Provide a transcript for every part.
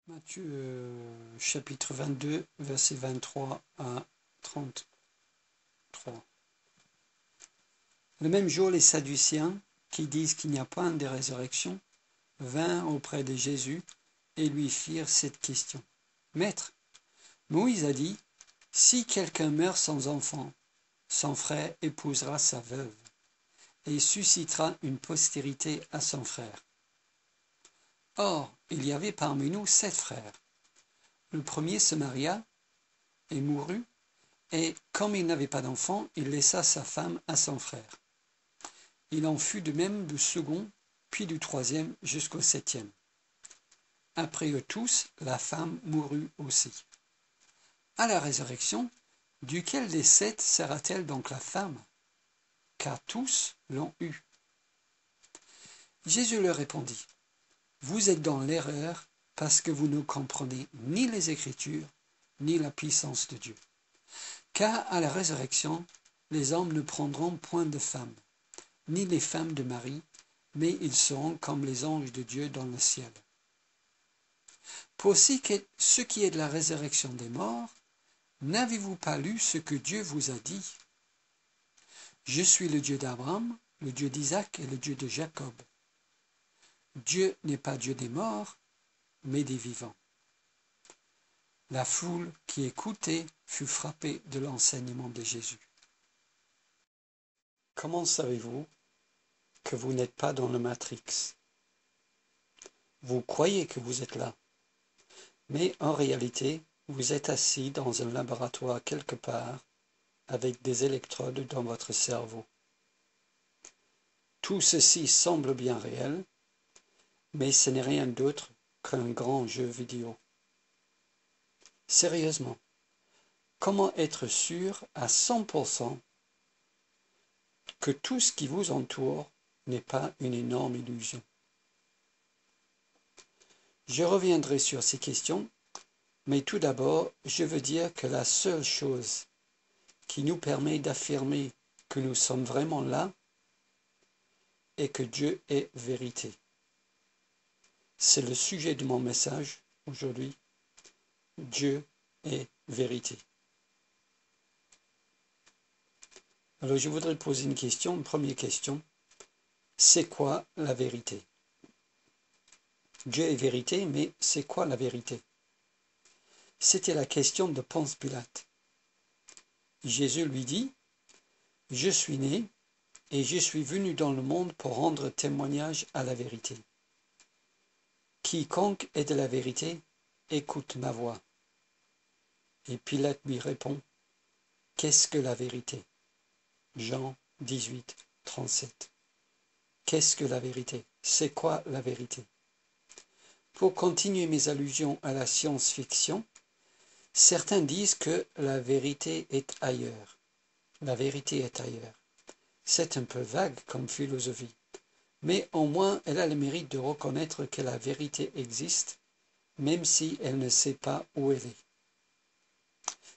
Matthieu chapitre 22, versets 23 à 33. Le même jour, les Sadducéens, qui disent qu'il n'y a point de résurrection, vinrent auprès de Jésus et lui firent cette question. Maître, Moïse a dit, si quelqu'un meurt sans enfant, son frère épousera sa veuve et suscitera une postérité à son frère. Or, il y avait parmi nous 7 frères. Le premier se maria et mourut, et comme il n'avait pas d'enfant, il laissa sa femme à son frère. Il en fut de même du second, puis du troisième, jusqu'au 7e. Après eux tous, la femme mourut aussi. À la résurrection, duquel des 7 sera-t-elle donc la femme? Car tous l'ont eue. Jésus leur répondit, vous êtes dans l'erreur parce que vous ne comprenez ni les Écritures, ni la puissance de Dieu. Car à la résurrection, les hommes ne prendront point de femmes, ni les femmes de Marie, mais ils seront comme les anges de Dieu dans le ciel. Pour ce qui est de la résurrection des morts, n'avez-vous pas lu ce que Dieu vous a dit? Je suis le Dieu d'Abraham, le Dieu d'Isaac et le Dieu de Jacob. Dieu n'est pas Dieu des morts, mais des vivants. La foule qui écoutait fut frappée de l'enseignement de Jésus. Comment savez-vous que vous n'êtes pas dans le Matrix? Vous croyez que vous êtes là, mais en réalité, vous êtes assis dans un laboratoire quelque part avec des électrodes dans votre cerveau. Tout ceci semble bien réel, mais ce n'est rien d'autre qu'un grand jeu vidéo. Sérieusement, comment être sûr à 100% que tout ce qui vous entoure n'est pas une énorme illusion? Je reviendrai sur ces questions, mais tout d'abord, je veux dire que la seule chose qui nous permet d'affirmer que nous sommes vraiment là est que Dieu est vérité. C'est le sujet de mon message aujourd'hui. Dieu est vérité. Alors je voudrais poser une première question. C'est quoi la vérité? Dieu est vérité, mais c'est quoi la vérité? C'était la question de Ponce Pilate. Jésus lui dit, « Je suis né et je suis venu dans le monde pour rendre témoignage à la vérité. Quiconque est de la vérité, écoute ma voix. » Et Pilate lui répond, « Qu'est-ce que la vérité ?» Jean 18, 37. Qu'est-ce que la vérité? C'est quoi la vérité? Pour continuer mes allusions à la science-fiction, certains disent que la vérité est ailleurs. La vérité est ailleurs. C'est un peu vague comme philosophie, mais au moins elle a le mérite de reconnaître que la vérité existe, même si elle ne sait pas où elle est.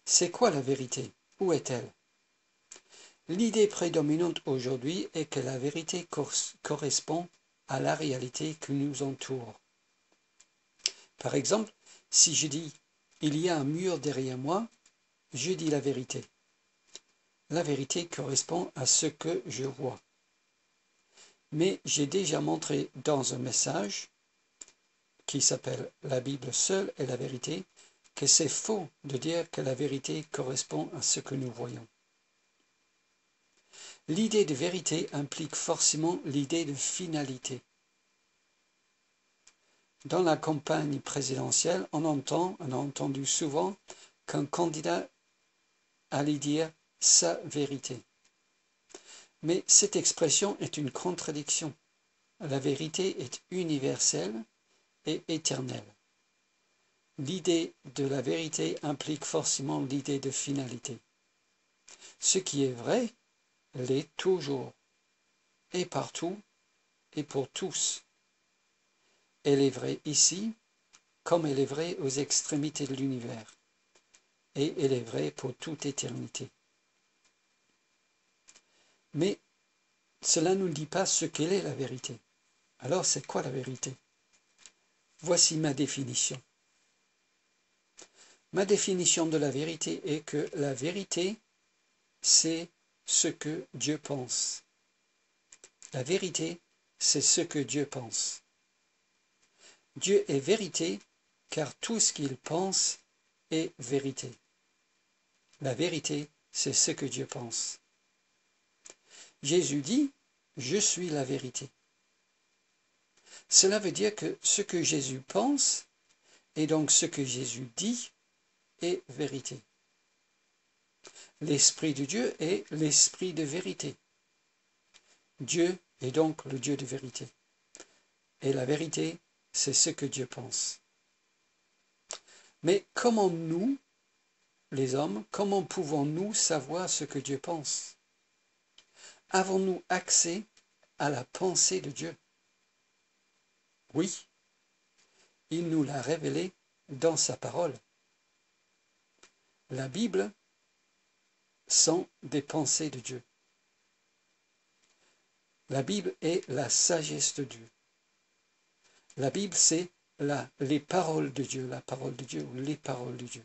C'est quoi la vérité? Où est-elle? L'idée prédominante aujourd'hui est que la vérité correspond à la réalité qui nous entoure. Par exemple, si je dis « il y a un mur derrière moi », je dis la vérité. La vérité correspond à ce que je vois. Mais j'ai déjà montré dans un message qui s'appelle « La Bible seule est la vérité » que c'est faux de dire que la vérité correspond à ce que nous voyons. L'idée de vérité implique forcément l'idée de finalité. Dans la campagne présidentielle, on a entendu souvent qu'un candidat allait dire sa vérité. Mais cette expression est une contradiction. La vérité est universelle et éternelle. L'idée de la vérité implique forcément l'idée de finalité. Ce qui est vrai l'est toujours, et partout, et pour tous. Elle est vraie ici, comme elle est vraie aux extrémités de l'univers, et elle est vraie pour toute éternité. Mais cela ne nous dit pas ce qu'elle est la vérité. Alors c'est quoi la vérité? Voici ma définition. Ma définition de la vérité est que la vérité, c'est ce que Dieu pense. La vérité, c'est ce que Dieu pense. Dieu est vérité, car tout ce qu'il pense est vérité. La vérité, c'est ce que Dieu pense. Jésus dit, « Je suis la vérité ». Cela veut dire que ce que Jésus pense, et donc ce que Jésus dit, est vérité. L'Esprit de Dieu est l'Esprit de vérité. Dieu est donc le Dieu de vérité. Et la vérité, c'est ce que Dieu pense. Mais comment nous, les hommes, comment pouvons-nous savoir ce que Dieu pense? Avons-nous accès à la pensée de Dieu? Oui, il nous l'a révélé dans sa parole. La Bible sont des pensées de Dieu. La Bible est la sagesse de Dieu. La Bible, c'est les paroles de Dieu, la parole de Dieu ou les paroles de Dieu.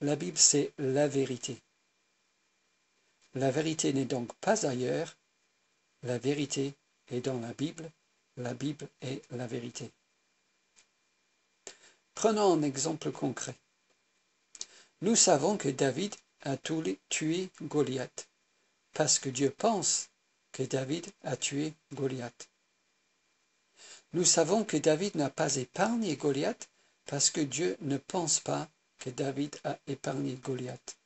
La Bible, c'est la vérité. La vérité n'est donc pas ailleurs. La vérité est dans la Bible. La Bible est la vérité. Prenons un exemple concret. Nous savons que David a tué Goliath, parce que Dieu pense que David a tué Goliath. Nous savons que David n'a pas épargné Goliath, parce que Dieu ne pense pas que David a épargné Goliath.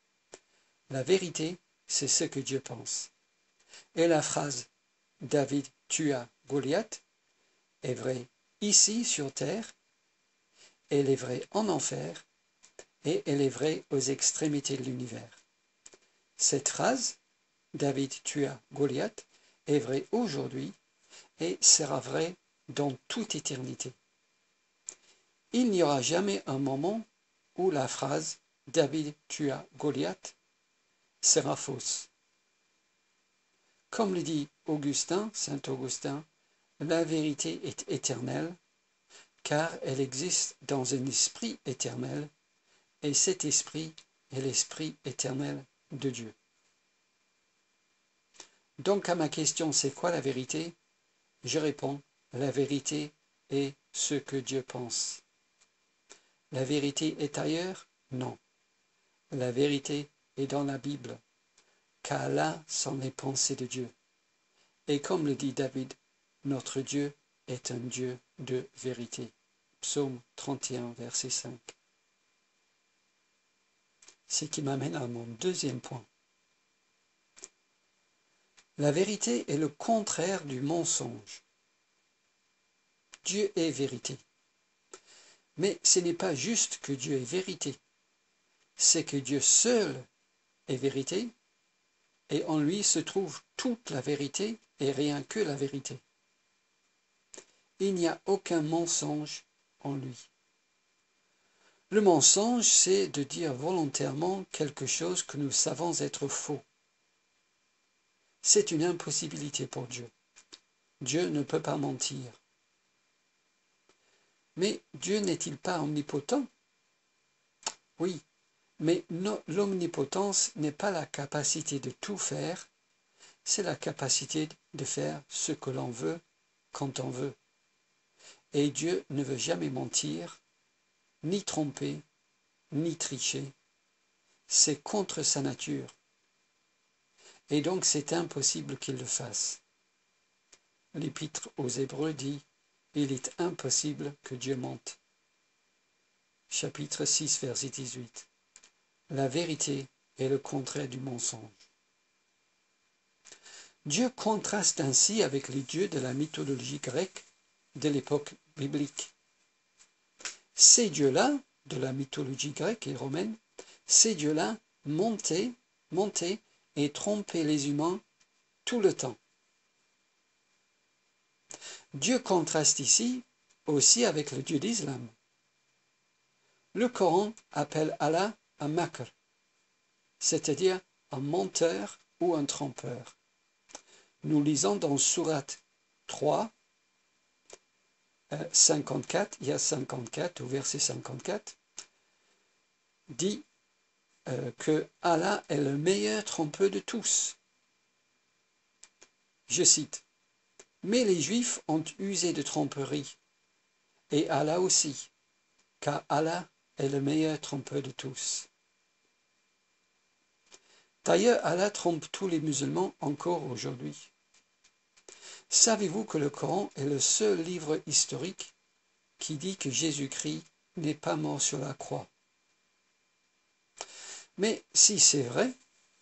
La vérité, c'est ce que Dieu pense. Et la phrase « David tua Goliath » est vraie ici sur terre, elle est vraie en enfer, et elle est vraie aux extrémités de l'univers. Cette phrase « David tua Goliath » est vraie aujourd'hui et sera vraie dans toute éternité. Il n'y aura jamais un moment où la phrase « David tua Goliath » sera fausse. Comme le dit Augustin, saint Augustin, la vérité est éternelle, car elle existe dans un esprit éternel, et cet esprit est l'esprit éternel de Dieu. Donc à ma question, c'est quoi la vérité? Je réponds, la vérité est ce que Dieu pense. La vérité est ailleurs? Non. La vérité est dans la Bible, car là sont les pensées de Dieu. Et comme le dit David, notre Dieu est un Dieu de vérité. Psaume 31, verset 5. Ce qui m'amène à mon deuxième point. La vérité est le contraire du mensonge. Dieu est vérité. Mais ce n'est pas juste que Dieu est vérité. C'est que Dieu seul est vérité, et en lui se trouve toute la vérité et rien que la vérité. Il n'y a aucun mensonge en lui. Le mensonge, c'est de dire volontairement quelque chose que nous savons être faux. C'est une impossibilité pour Dieu. Dieu ne peut pas mentir. Mais Dieu n'est-il pas omnipotent? Oui, mais l'omnipotence n'est pas la capacité de tout faire, c'est la capacité de faire ce que l'on veut, quand on veut. Et Dieu ne veut jamais mentir, ni tromper, ni tricher. C'est contre sa nature. Et donc c'est impossible qu'il le fasse. L'Épître aux Hébreux dit « Il est impossible que Dieu mente ». Chapitre 6, verset 18. La vérité est le contraire du mensonge. Dieu contraste ainsi avec les dieux de la mythologie grecque de l'époque biblique. Ces dieux-là, de la mythologie grecque et romaine, ces dieux-là montaient et trompaient les humains tout le temps. Dieu contraste ici aussi avec le Dieu d'Islam. Le Coran appelle Allah un makr, c'est-à-dire un menteur ou un trompeur. Nous lisons dans Sourate 3, 54, il y a 54 au verset 54. dit que Allah est le meilleur trompeur de tous. Je cite, « Mais les Juifs ont usé de tromperie, et Allah aussi, car Allah est le meilleur trompeur de tous. » D'ailleurs, Allah trompe tous les musulmans encore aujourd'hui. Savez-vous que le Coran est le seul livre historique qui dit que Jésus-Christ n'est pas mort sur la croix? Mais si c'est vrai,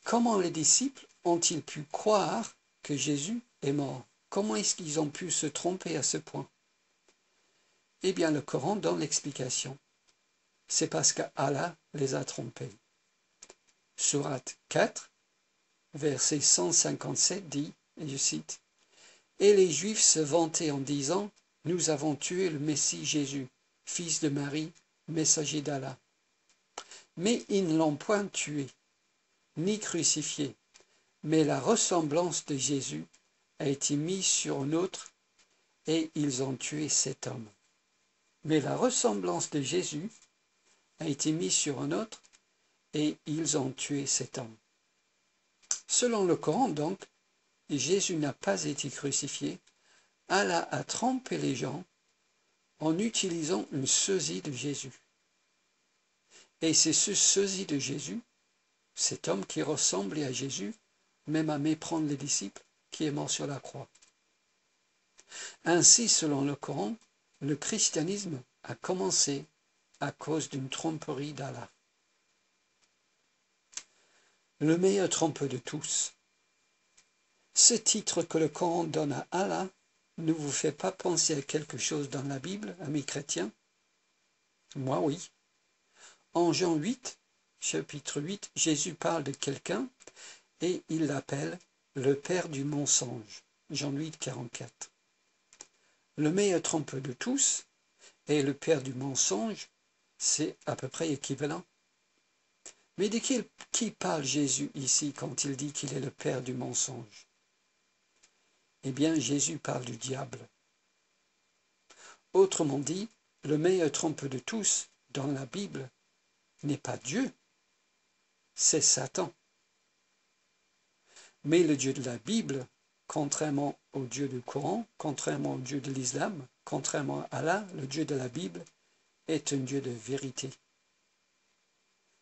comment les disciples ont-ils pu croire que Jésus est mort? Comment est-ce qu'ils ont pu se tromper à ce point? Eh bien, le Coran donne l'explication. C'est parce qu'Allah les a trompés. Sourate 4, verset 157 dit, et je cite, « Et les Juifs se vantaient en disant, « Nous avons tué le Messie Jésus, fils de Marie, messager d'Allah. » Mais ils ne l'ont point tué, ni crucifié, mais la ressemblance de Jésus a été mise sur un autre, et ils ont tué cet homme. Mais la ressemblance de Jésus a été mise sur un autre, et ils ont tué cet homme. Selon le Coran, donc, Jésus n'a pas été crucifié. Allah a trompé les gens en utilisant une sosie de Jésus. Et c'est ce sosie de Jésus, cet homme qui ressemblait à Jésus, même à méprendre les disciples, qui est mort sur la croix. Ainsi, selon le Coran, le christianisme a commencé à cause d'une tromperie d'Allah. Le meilleur trompeur de tous. Ce titre que le Coran donne à Allah ne vous fait pas penser à quelque chose dans la Bible, amis chrétiens? Moi, oui. En Jean 8, chapitre 8, Jésus parle de quelqu'un et il l'appelle le père du mensonge. Jean 8, 44. Le meilleur trompeur de tous et le père du mensonge, c'est à peu près équivalent. Mais de qui parle Jésus ici quand il dit qu'il est le père du mensonge? Eh bien, Jésus parle du diable. Autrement dit, le meilleur trompeur de tous dans la Bible n'est pas Dieu, c'est Satan. Mais le Dieu de la Bible, contrairement au Dieu du Coran, contrairement au Dieu de l'islam, contrairement à Allah, le Dieu de la Bible est un Dieu de vérité.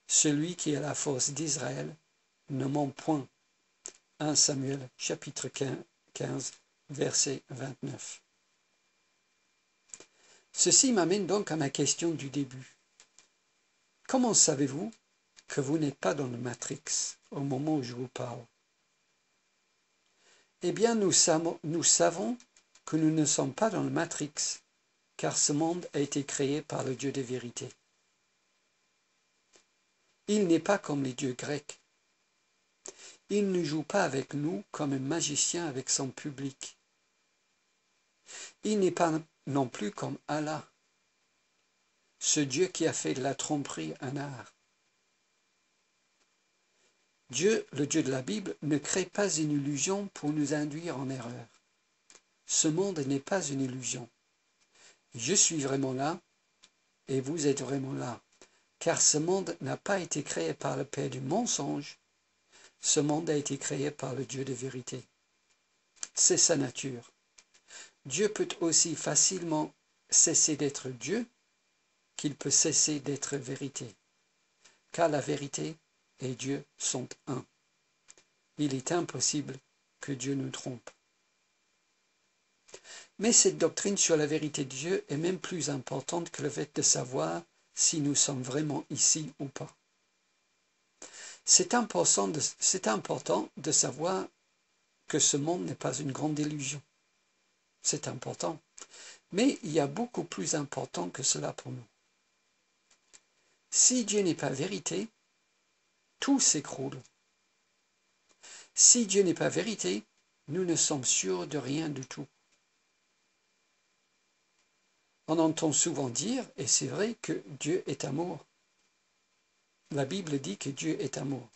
Celui qui est la force d'Israël ne ment point. 1 Samuel chapitre 15, verset 29. Ceci m'amène donc à ma question du début. Comment savez-vous que vous n'êtes pas dans le Matrix au moment où je vous parle? Eh bien, nous savons que nous ne sommes pas dans le Matrix, car ce monde a été créé par le Dieu de vérité. Il n'est pas comme les dieux grecs. Il ne joue pas avec nous comme un magicien avec son public. Il n'est pas non plus comme Allah, ce Dieu qui a fait de la tromperie un art. Dieu, le Dieu de la Bible, ne crée pas une illusion pour nous induire en erreur. Ce monde n'est pas une illusion. Je suis vraiment là et vous êtes vraiment là, car ce monde n'a pas été créé par le père du mensonge, ce monde a été créé par le Dieu de vérité. C'est sa nature. Dieu peut aussi facilement cesser d'être Dieu qu'il peut cesser d'être vérité, car la vérité et Dieu sont un. Il est impossible que Dieu nous trompe. Mais cette doctrine sur la vérité de Dieu est même plus importante que le fait de savoir si nous sommes vraiment ici ou pas. C'est important de savoir que ce monde n'est pas une grande illusion. C'est important. Mais il y a beaucoup plus important que cela pour nous. Si Dieu n'est pas vérité, tout s'écroule. Si Dieu n'est pas vérité, nous ne sommes sûrs de rien du tout. On entend souvent dire, et c'est vrai, que Dieu est amour. La Bible dit que Dieu est amour.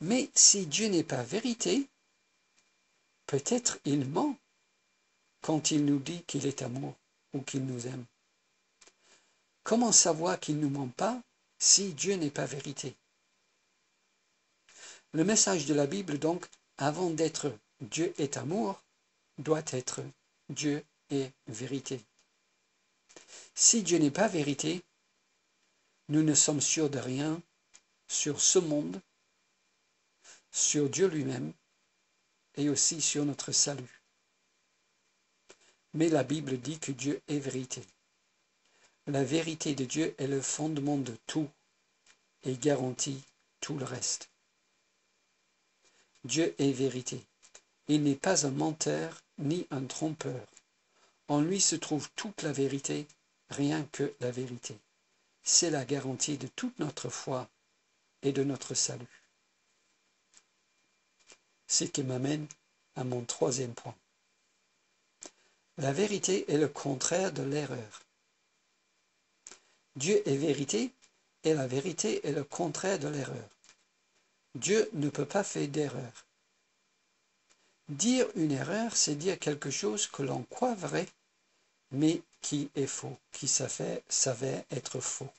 Mais si Dieu n'est pas vérité, peut-être il ment quand il nous dit qu'il est amour ou qu'il nous aime. Comment savoir qu'il ne nous ment pas si Dieu n'est pas vérité. Le message de la Bible, donc, avant d'être Dieu est amour, doit être Dieu est vérité. Si Dieu n'est pas vérité, nous ne sommes sûrs de rien sur ce monde, sur Dieu lui-même et aussi sur notre salut. Mais la Bible dit que Dieu est vérité. La vérité de Dieu est le fondement de tout et garantit tout le reste. Dieu est vérité. Il n'est pas un menteur ni un trompeur. En lui se trouve toute la vérité, rien que la vérité. C'est la garantie de toute notre foi et de notre salut. Ce qui m'amène à mon troisième point. La vérité est le contraire de l'erreur. Dieu est vérité et la vérité est le contraire de l'erreur. Dieu ne peut pas faire d'erreur. Dire une erreur, c'est dire quelque chose que l'on croit vrai, mais qui est faux, qui s'avère être faux.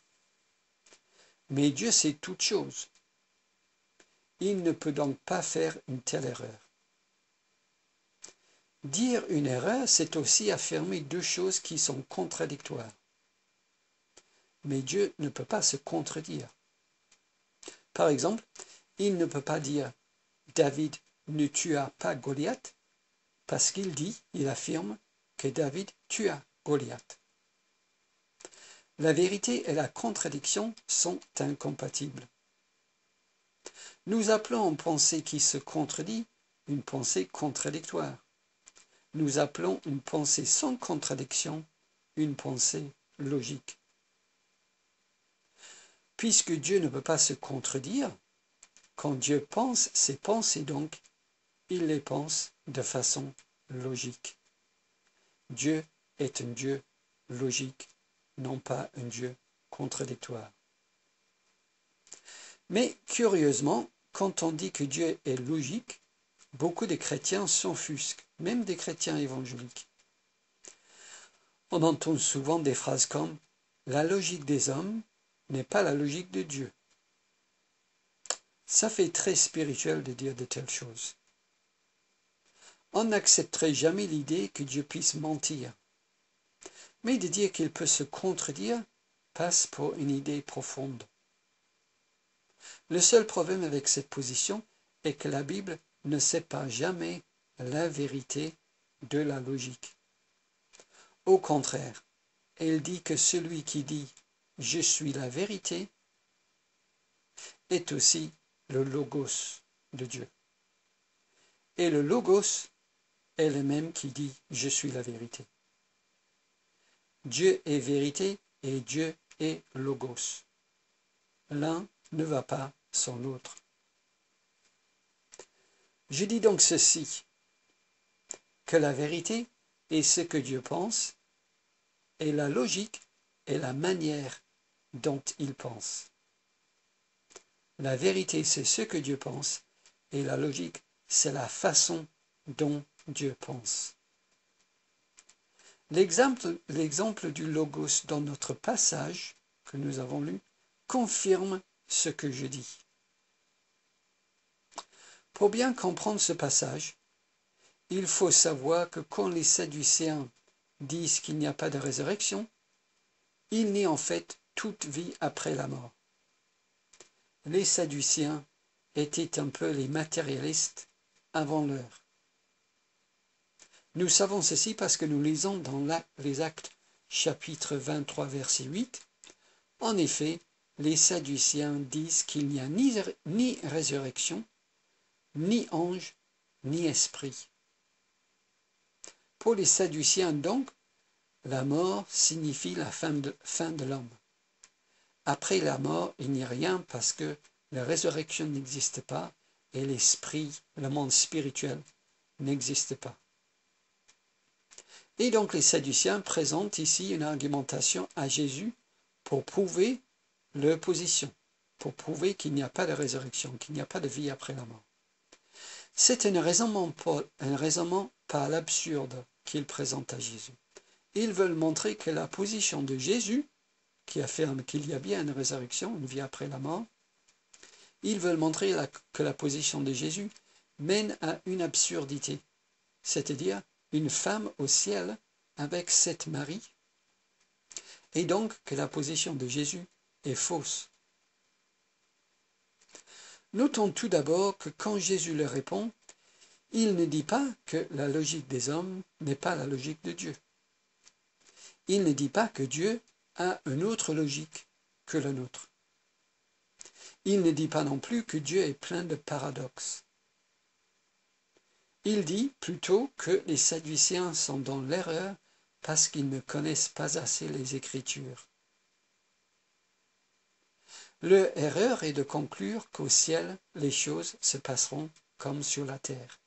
Mais Dieu sait toutes choses. Il ne peut donc pas faire une telle erreur. Dire une erreur, c'est aussi affirmer deux choses qui sont contradictoires. Mais Dieu ne peut pas se contredire. Par exemple, il ne peut pas dire « David ne tua pas Goliath » parce il affirme que David tua Goliath. La vérité et la contradiction sont incompatibles. Nous appelons une pensée qui se contredit une pensée contradictoire. Nous appelons une pensée sans contradiction une pensée logique. Puisque Dieu ne peut pas se contredire, quand Dieu pense ses pensées donc, il les pense de façon logique. Dieu est un Dieu logique, non pas un Dieu contradictoire. Mais curieusement, quand on dit que Dieu est logique, beaucoup de chrétiens s'offusquent, même des chrétiens évangéliques. On entend souvent des phrases comme « la logique des hommes n'est pas la logique de Dieu ». Ça fait très spirituel de dire de telles choses. On n'accepterait jamais l'idée que Dieu puisse mentir. Mais de dire qu'il peut se contredire passe pour une idée profonde. Le seul problème avec cette position est que la Bible ne sépare jamais la vérité de la logique. Au contraire, elle dit que celui qui dit « je suis la vérité » est aussi le logos de Dieu. Et le logos est le même qui dit « je suis la vérité ». Dieu est vérité et Dieu est logos. L'un ne va pas sans l'autre. Je dis donc ceci, que la vérité est ce que Dieu pense et la logique est la manière dont il pense. La vérité, c'est ce que Dieu pense et la logique, c'est la façon dont Dieu pense. L'exemple du logos dans notre passage que nous avons lu confirme ce que je dis. Pour bien comprendre ce passage, il faut savoir que quand les Sadducéens disent qu'il n'y a pas de résurrection, il nie en fait toute vie après la mort. Les Sadducéens étaient un peu les matérialistes avant l'heure. Nous savons ceci parce que nous lisons dans les Actes chapitre 23 verset 8. En effet, les Sadducéens disent qu'il n'y a ni résurrection, ni ange, ni esprit. Pour les Sadducéens donc, la mort signifie la fin de l'homme. Après la mort, il n'y a rien parce que la résurrection n'existe pas et l'esprit, le monde spirituel, n'existe pas. Et donc les Sadducéens présentent ici une argumentation à Jésus pour prouver leur position, pour prouver qu'il n'y a pas de résurrection, qu'il n'y a pas de vie après la mort. C'est un raisonnement par l'absurde qu'ils présentent à Jésus. Ils veulent montrer que la position de Jésus qui affirment qu'il y a bien une résurrection, une vie après la mort, ils veulent montrer que la position de Jésus mène à une absurdité, c'est-à-dire une femme au ciel avec 7 maris, et donc que la position de Jésus est fausse. Notons tout d'abord que quand Jésus leur répond, il ne dit pas que la logique des hommes n'est pas la logique de Dieu. Il ne dit pas que Dieu a une autre logique que la nôtre. Il ne dit pas non plus que Dieu est plein de paradoxes. Il dit plutôt que les Sadducéens sont dans l'erreur parce qu'ils ne connaissent pas assez les Écritures. Leur erreur est de conclure qu'au ciel, les choses se passeront comme sur la terre.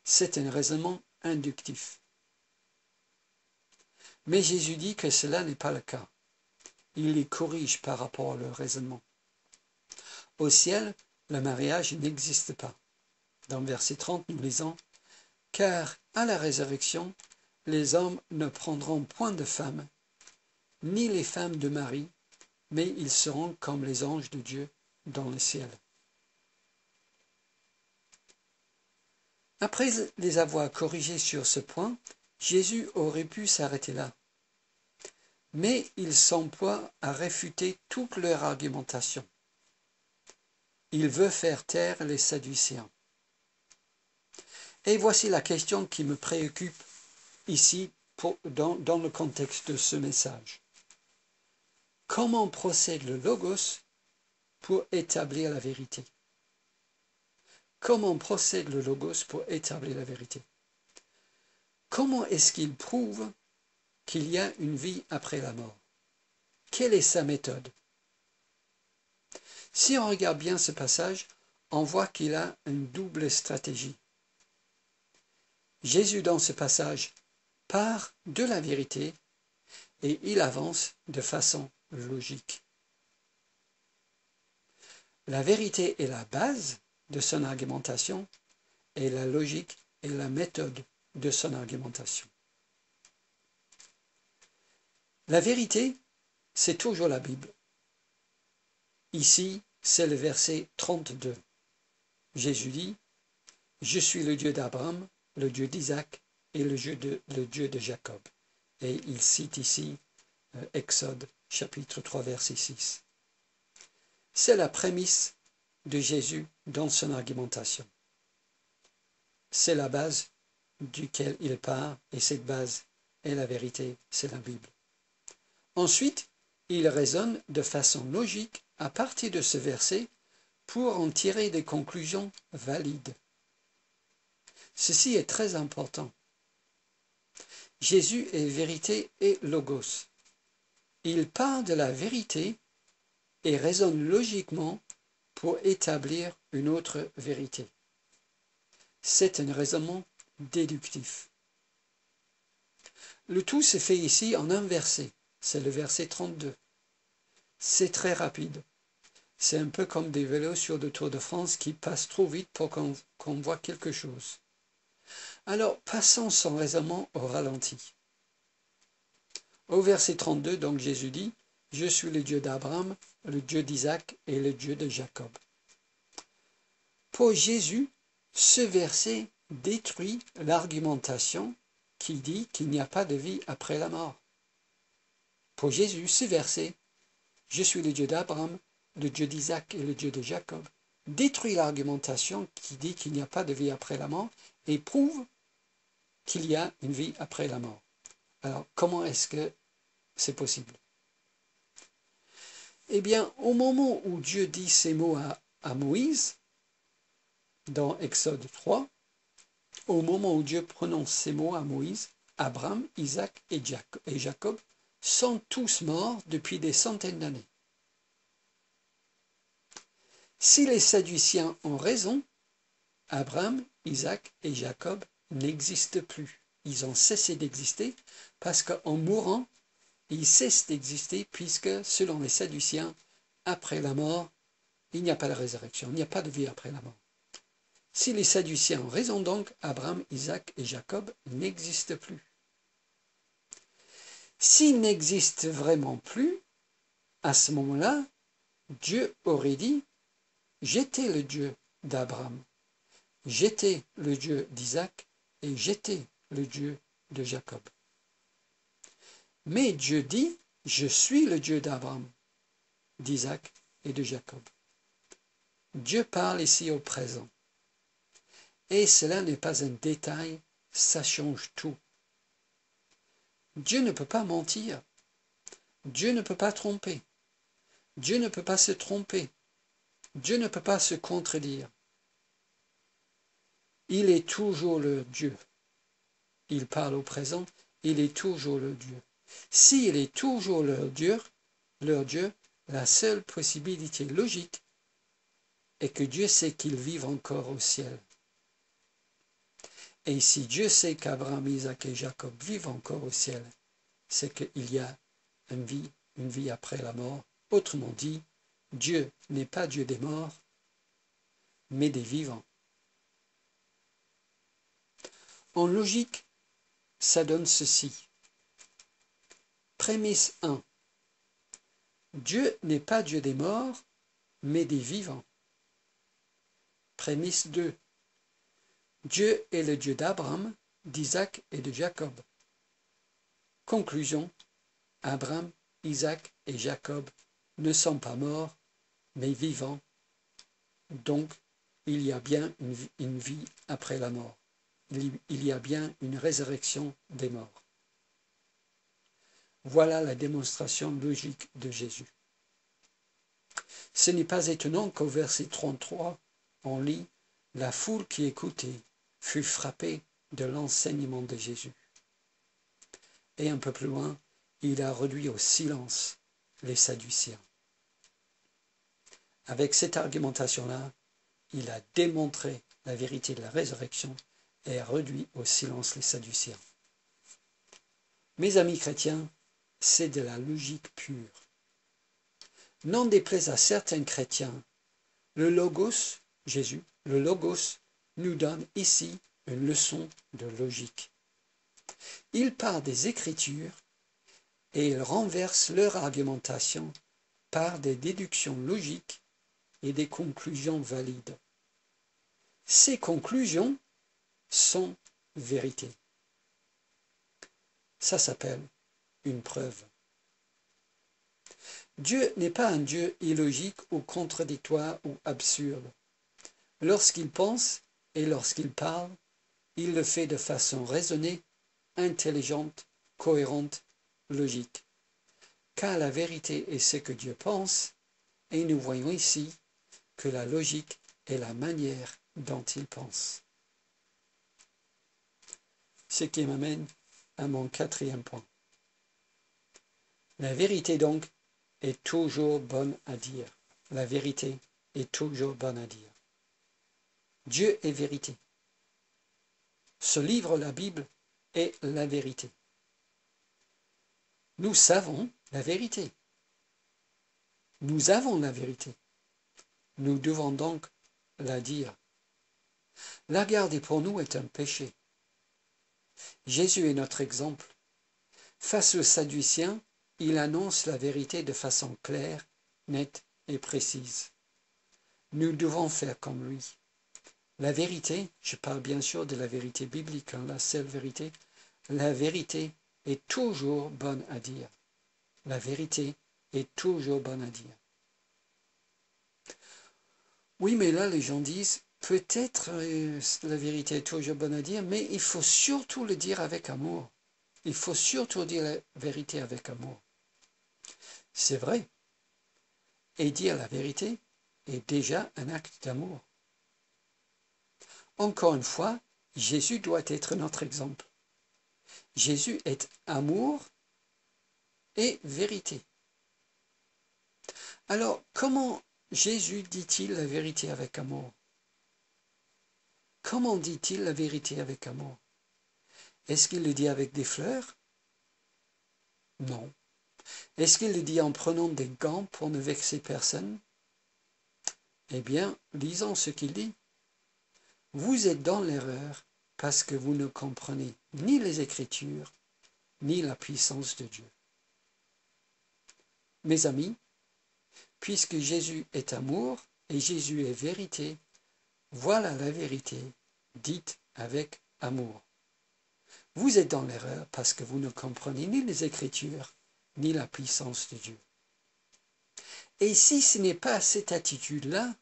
C'est un raisonnement inductif. Mais Jésus dit que cela n'est pas le cas. Il les corrige par rapport à leur raisonnement. Au ciel, le mariage n'existe pas. Dans le verset 30, nous lisons « Car à la résurrection, les hommes ne prendront point de femmes, ni les femmes de mari, mais ils seront comme les anges de Dieu dans le ciel. » Après les avoir corrigés sur ce point, Jésus aurait pu s'arrêter là. Mais il s'emploie à réfuter toute leur argumentation. Il veut faire taire les Sadducéens. Et voici la question qui me préoccupe ici dans le contexte de ce message. Comment procède le Logos pour établir la vérité? Comment procède le Logos pour établir la vérité? Comment est-ce qu'il prouve qu'il y a une vie après la mort? Quelle est sa méthode? Si on regarde bien ce passage, on voit qu'il a une double stratégie. Jésus, dans ce passage, part de la vérité et il avance de façon logique. La vérité est la base de son argumentation et la logique est la méthode de son argumentation. La vérité, c'est toujours la Bible. Ici, c'est le verset 32. Jésus dit « Je suis le Dieu d'Abraham, le Dieu d'Isaac et le Dieu de Jacob. » Et il cite ici Exode chapitre 3 verset 6. C'est la prémisse de Jésus dans son argumentation. C'est la base duquel il part et cette base est la vérité, c'est la Bible. Ensuite, il raisonne de façon logique à partir de ce verset pour en tirer des conclusions valides. Ceci est très important. Jésus est vérité et logos. Il part de la vérité et raisonne logiquement pour établir une autre vérité. C'est un raisonnement déductif. Le tout se fait ici en un verset. C'est le verset 32. C'est très rapide. C'est un peu comme des vélos sur le Tour de France qui passent trop vite pour qu'on voit quelque chose. Alors, passons son raisonnement au ralenti. Au verset 32, donc Jésus dit « Je suis le Dieu d'Abraham, le Dieu d'Isaac et le Dieu de Jacob. » Pour Jésus, ce verset détruit l'argumentation qui dit qu'il n'y a pas de vie après la mort. Pour Jésus, ce verset « Je suis le Dieu d'Abraham, le Dieu d'Isaac et le Dieu de Jacob » détruit l'argumentation qui dit qu'il n'y a pas de vie après la mort et prouve qu'il y a une vie après la mort. Alors, comment est-ce que c'est possible? Eh bien, au moment où Dieu dit ces mots à Moïse, dans Exode 3, au moment où Dieu prononce ces mots à Moïse, Abraham, Isaac et Jacob sont tous morts depuis des centaines d'années. Si les Sadduciens ont raison, Abraham, Isaac et Jacob n'existent plus. Ils ont cessé d'exister parce qu'en mourant, ils cessent d'exister puisque, selon les Sadduciens, après la mort, il n'y a pas de résurrection, il n'y a pas de vie après la mort. Si les Sadduciens ont raison donc, Abraham, Isaac et Jacob n'existent plus. S'il n'existe vraiment plus, à ce moment-là, Dieu aurait dit, j'étais le Dieu d'Abraham, j'étais le Dieu d'Isaac et j'étais le Dieu de Jacob. Mais Dieu dit, je suis le Dieu d'Abraham, d'Isaac et de Jacob. Dieu parle ici au présent. Et cela n'est pas un détail, ça change tout. Dieu ne peut pas mentir. Dieu ne peut pas tromper. Dieu ne peut pas se tromper. Dieu ne peut pas se contredire. Il est toujours le Dieu. Il parle au présent, il est toujours le Dieu. S'il est toujours leur Dieu, la seule possibilité logique est que Dieu sait qu'ils vivent encore au ciel. Et si Dieu sait qu'Abraham, Isaac et Jacob vivent encore au ciel, c'est qu'il y a une vie après la mort. Autrement dit, Dieu n'est pas Dieu des morts, mais des vivants. En logique, ça donne ceci. Prémisse 1. Dieu n'est pas Dieu des morts, mais des vivants. Prémisse 2. Dieu est le Dieu d'Abraham, d'Isaac et de Jacob. Conclusion. Abraham, Isaac et Jacob ne sont pas morts, mais vivants. Donc, il y a bien une vie après la mort. Il y a bien une résurrection des morts. Voilà la démonstration logique de Jésus. Ce n'est pas étonnant qu'au verset 33, on lit « La foule qui écoutait fut frappée de l'enseignement de Jésus. » Et un peu plus loin, il a réduit au silence les Sadduciens. Avec cette argumentation-là, il a démontré la vérité de la résurrection et a réduit au silence les Sadduciens. Mes amis chrétiens, c'est de la logique pure. N'en déplaise à certains chrétiens, le Logos, Jésus, le Logos, nous donne ici une leçon de logique. Il part des Écritures et il renverse leur argumentation par des déductions logiques et des conclusions valides. Ces conclusions sont vérités. Ça s'appelle une preuve. Dieu n'est pas un Dieu illogique ou contradictoire ou absurde. Lorsqu'il pense et lorsqu'il parle, il le fait de façon raisonnée, intelligente, cohérente, logique. Car la vérité est ce que Dieu pense, et nous voyons ici que la logique est la manière dont il pense. Ce qui m'amène à mon quatrième point. La vérité donc est toujours bonne à dire. La vérité est toujours bonne à dire. Dieu est vérité. Ce livre, la Bible, est la vérité. Nous savons la vérité. Nous avons la vérité. Nous devons donc la dire. La garder pour nous est un péché. Jésus est notre exemple. Face aux Sadduciens, il annonce la vérité de façon claire, nette et précise. Nous devons faire comme lui. La vérité, je parle bien sûr de la vérité biblique, la seule vérité, la vérité est toujours bonne à dire. La vérité est toujours bonne à dire. Oui, mais là, les gens disent, peut-être la vérité est toujours bonne à dire, mais il faut surtout le dire avec amour. Il faut surtout dire la vérité avec amour. C'est vrai. Et dire la vérité est déjà un acte d'amour. Encore une fois, Jésus doit être notre exemple. Jésus est amour et vérité. Alors, comment Jésus dit-il la vérité avec amour? Comment dit-il la vérité avec amour? Est-ce qu'il le dit avec des fleurs? Non. Est-ce qu'il le dit en prenant des gants pour ne vexer personne? Eh bien, lisons ce qu'il dit. Vous êtes dans l'erreur parce que vous ne comprenez ni les Écritures, ni la puissance de Dieu. Mes amis, puisque Jésus est amour et Jésus est vérité, voilà la vérité dite avec amour. Vous êtes dans l'erreur parce que vous ne comprenez ni les Écritures, ni la puissance de Dieu. Et si ce n'est pas cette attitude-là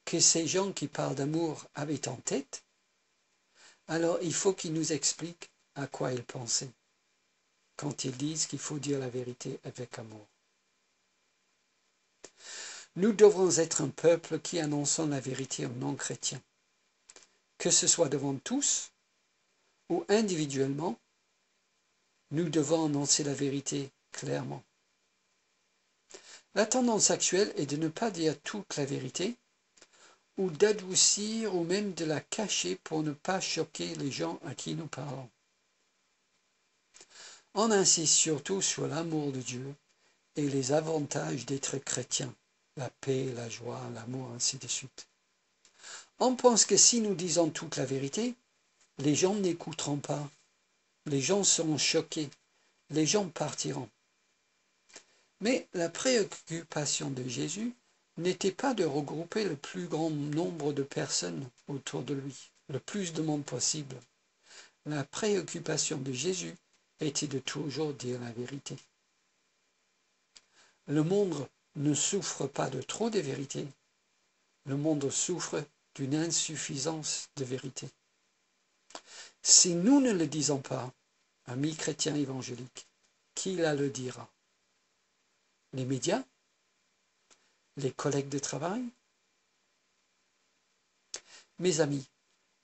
que ces gens qui parlent d'amour avaient en tête, alors il faut qu'ils nous expliquent à quoi ils pensaient quand ils disent qu'il faut dire la vérité avec amour. Nous devrons être un peuple qui annonçons la vérité aux non-chrétiens, que ce soit devant tous ou individuellement. Nous devons annoncer la vérité clairement. La tendance actuelle est de ne pas dire toute la vérité, ou d'adoucir ou même de la cacher pour ne pas choquer les gens à qui nous parlons. On insiste surtout sur l'amour de Dieu et les avantages d'être chrétien, la paix, la joie, l'amour, ainsi de suite. On pense que si nous disons toute la vérité, les gens n'écouteront pas, les gens seront choqués, les gens partiront. Mais la préoccupation de Jésus n'était pas de regrouper le plus grand nombre de personnes autour de lui, le plus de monde possible. La préoccupation de Jésus était de toujours dire la vérité. Le monde ne souffre pas de trop de vérité, le monde souffre d'une insuffisance de vérité. Si nous ne le disons pas, amis chrétiens évangéliques, qui la le dira? Les médias? Les collègues de travail? Mes amis,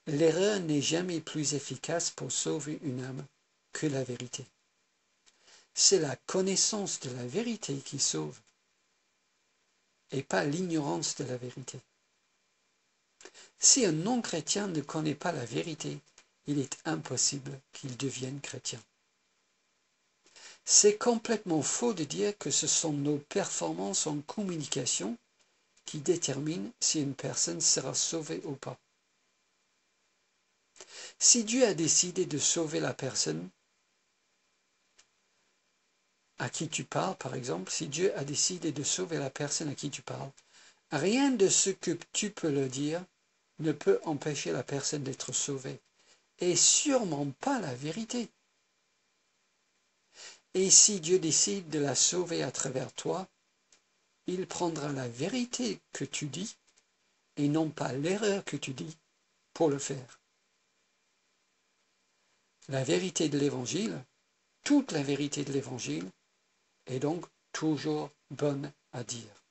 l'erreur n'est jamais plus efficace pour sauver une âme que la vérité. C'est la connaissance de la vérité qui sauve, et pas l'ignorance de la vérité. Si un non-chrétien ne connaît pas la vérité, il est impossible qu'il devienne chrétien. C'est complètement faux de dire que ce sont nos performances en communication qui déterminent si une personne sera sauvée ou pas. Si Dieu a décidé de sauver la personne à qui tu parles, par exemple, si Dieu a décidé de sauver la personne à qui tu parles, rien de ce que tu peux leur dire ne peut empêcher la personne d'être sauvée, et sûrement pas la vérité. Et si Dieu décide de la sauver à travers toi, il prendra la vérité que tu dis, et non pas l'erreur que tu dis, pour le faire. La vérité de l'Évangile, toute la vérité de l'Évangile, est donc toujours bonne à dire.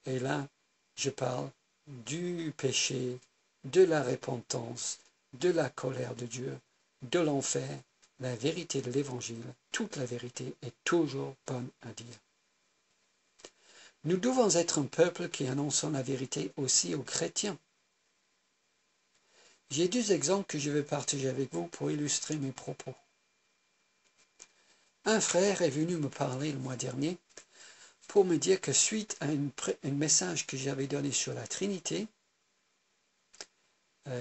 Et là, je parle du péché, de la repentance, de la colère de Dieu, de l'enfer. La vérité de l'Évangile, toute la vérité est toujours bonne à dire. Nous devons être un peuple qui annonçons la vérité aussi aux chrétiens. J'ai deux exemples que je vais partager avec vous pour illustrer mes propos. Un frère est venu me parler le mois dernier pour me dire que suite à un message que j'avais donné sur la Trinité,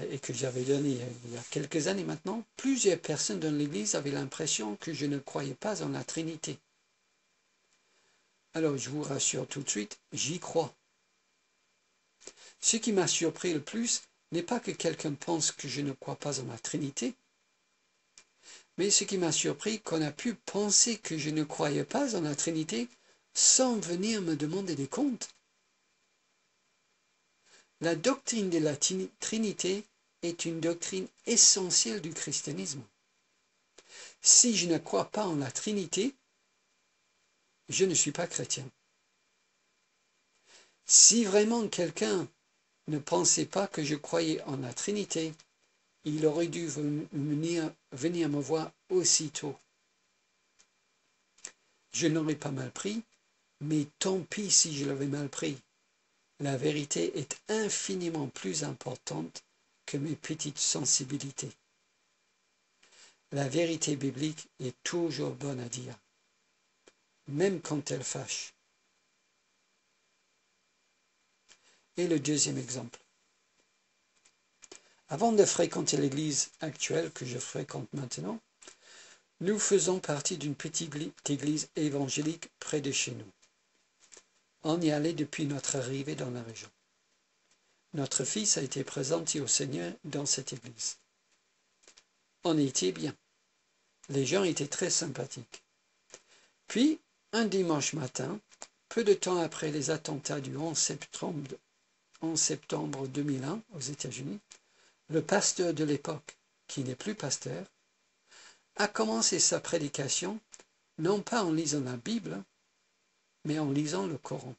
et que j'avais donné il y a quelques années maintenant, plusieurs personnes dans l'Église avaient l'impression que je ne croyais pas en la Trinité. Alors je vous rassure tout de suite, j'y crois. Ce qui m'a surpris le plus n'est pas que quelqu'un pense que je ne crois pas en la Trinité, mais ce qui m'a surpris, qu'on a pu penser que je ne croyais pas en la Trinité sans venir me demander des comptes. La doctrine de la Trinité est une doctrine essentielle du christianisme. Si je ne crois pas en la Trinité, je ne suis pas chrétien. Si vraiment quelqu'un ne pensait pas que je croyais en la Trinité, il aurait dû venir me voir aussitôt. Je n'aurais pas mal pris, mais tant pis si je l'avais mal pris. La vérité est infiniment plus importante que mes petites sensibilités. La vérité biblique est toujours bonne à dire, même quand elle fâche. Et le deuxième exemple. Avant de fréquenter l'église actuelle que je fréquente maintenant, Nous faisons partie d'une petite église évangélique près de chez nous. On y allait depuis notre arrivée dans la région. Notre fils a été présenté au Seigneur dans cette église. On y était bien. Les gens étaient très sympathiques. Puis, un dimanche matin, peu de temps après les attentats du 11 septembre 2001 aux États-Unis, le pasteur de l'époque, qui n'est plus pasteur, a commencé sa prédication non pas en lisant la Bible, mais en lisant le Coran.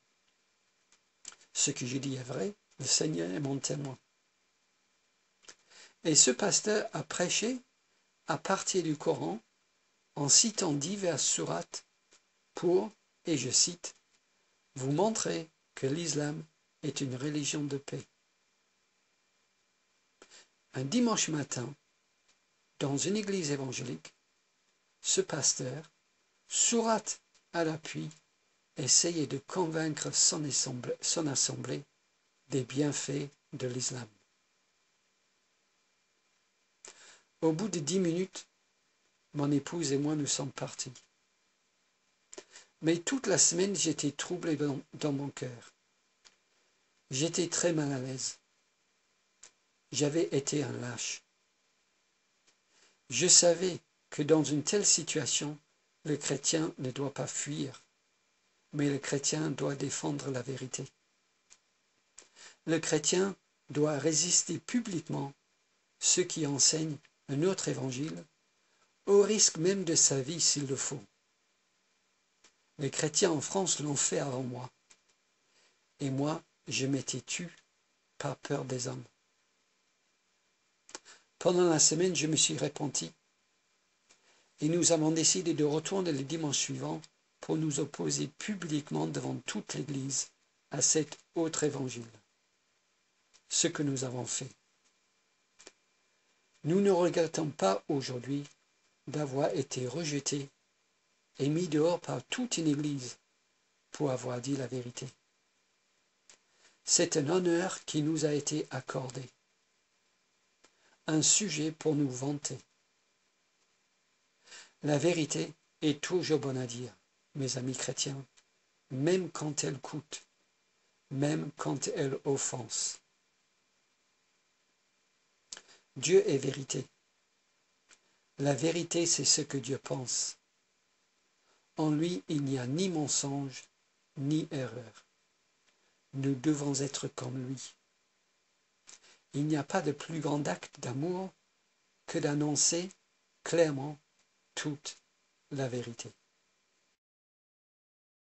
Ce que je dis est vrai, le Seigneur est mon témoin. Et ce pasteur a prêché à partir du Coran en citant diverses sourates pour, et je cite, « vous montrer que l'islam est une religion de paix ». Un dimanche matin, dans une église évangélique, ce pasteur, sourate à l'appui, essayait de convaincre son assemblée des bienfaits de l'islam. Au bout de 10 minutes, mon épouse et moi nous sommes partis. Mais toute la semaine, j'étais troublé dans mon cœur. J'étais très mal à l'aise. J'avais été un lâche. Je savais que dans une telle situation, le chrétien ne doit pas fuir, mais le chrétien doit défendre la vérité. Le chrétien doit résister publiquement ceux qui enseignent un autre évangile, au risque même de sa vie s'il le faut. Les chrétiens en France l'ont fait avant moi, et moi, je m'étais tu par peur des hommes. Pendant la semaine, je me suis repenti, et nous avons décidé de retourner le dimanche suivant pour nous opposer publiquement devant toute l'Église à cet autre évangile. Ce que nous avons fait. Nous ne regrettons pas aujourd'hui d'avoir été rejetés et mis dehors par toute une Église pour avoir dit la vérité. C'est un honneur qui nous a été accordé, un sujet pour nous vanter. La vérité est toujours bonne à dire, mes amis chrétiens, même quand elle coûte, même quand elle offense. Dieu est vérité. La vérité, c'est ce que Dieu pense. En lui, il n'y a ni mensonge, ni erreur. Nous devons être comme lui. Il n'y a pas de plus grand acte d'amour que d'annoncer clairement toute la vérité.